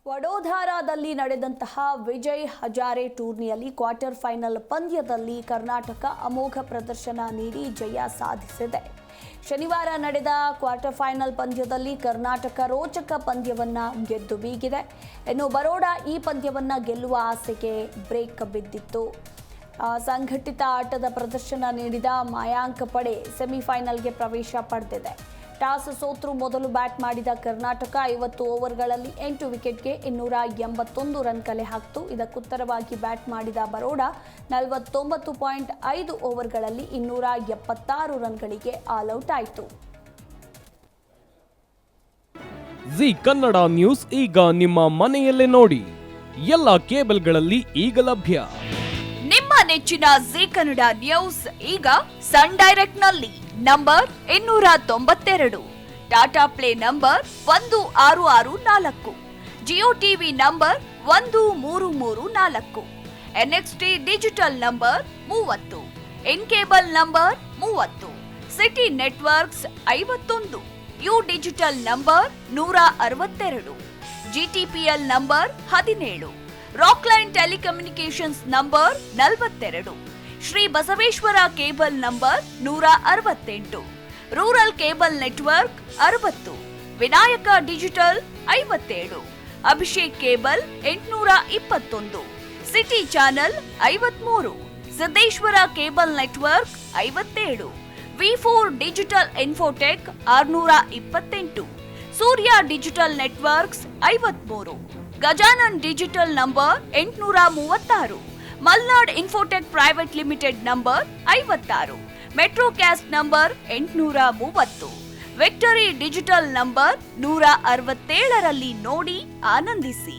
ವಡೋದರಾದಲ್ಲಿ ನಡೆದಂತಹ ವಿಜಯ್ ಹಜಾರೆ ಟೂರ್ನಿಯಲ್ಲಿ quarter final ಪಂದ್ಯದಲ್ಲಿ ಕರ್ನಾಟಕ ಅಮೋಘ ಪ್ರದರ್ಶನ ನೀಡಿ ಜಯ ಸಾಧಿಸಿದೆ. ಶನಿವಾರ ನಡೆದ ಕ್ವಾರ್ಟರ್ ಫೈನಲ್ ಪಂದ್ಯದಲ್ಲಿ ಕರ್ನಾಟಕ ರೋಚಕ ಪಂದ್ಯವನ್ನ ಗೆದ್ದು ಬೀಗಿದೆ. ಇನ್ನು ಬರೋಡಾ ಈ ಪಂದ್ಯವನ್ನ ಗೆಲ್ಲುವ ಆಸೆಗೆ ಬ್ರೇಕ್ ಬಿದ್ದಿತ್ತು. ಸಂಘಟಿತ ಆಟದ ಪ್ರದರ್ಶನ ನೀಡಿದ ಮಯಾಂಕ್ ಪಡೆ ಸೆಮಿಫೈನಲ್ಗೆ ಪ್ರವೇಶ ಪಡೆದಿದೆ. ಟಾಸ್ ಸೋತ್ರು ಮೊದಲು ಬ್ಯಾಟ್ ಮಾಡಿದ ಕರ್ನಾಟಕ 50 ಓವರ್ಗಳಲ್ಲಿ 8 ವಿಕೆಟ್ಗೆ 281 ರನ್ ಕಲೆ ಹಾಕಿತು. ಇದಕ್ಕುತ್ತರವಾಗಿ ಬ್ಯಾಟ್ ಮಾಡಿದ ಬರೋಡಾ 49.5 ಓವರ್ಗಳಲ್ಲಿ 276 ರನ್ಗಳಿಗೆ ಆಲ್ಔಟ್ ಆಯಿತು. ಜಿ ಕನ್ನಡ ನ್ಯೂಸ್ ಈಗ ನಿಮ್ಮ ಮನೆಯಲ್ಲೇ ನೋಡಿ. ಎಲ್ಲ ಕೇಬಲ್ಗಳಲ್ಲಿ ಈಗ ಲಭ್ಯ. ನಿಮ್ಮ ನೆಚ್ಚಿನ ಜಿ ಕನ್ನಡ ನ್ಯೂಸ್ ಈಗ ಸನ್ ಡೈರೆಕ್ಟ್ ನಲ್ಲಿ number 292, Tata Play number 1664, Jio TV number 1334, NXT digital number 30, in cable number 30, city networks 51, U digital number 162, GTPL number 17, Rockline telecommunications number 42, Shri Basaveshwara cable number 168, rural cable network 60, Vinayaka digital 57, Abhishek cable 821, city channel 53, Siddeshwara cable network 57, ವಿ4 digital infotech 628, Surya digital networks 53, Gajanan digital number 836, Malnad infotech private limited number 56, Metrocast number 830, victory digital number 167ರಲ್ಲಿ ನೋಡಿ ಆನಂದಿಸಿ.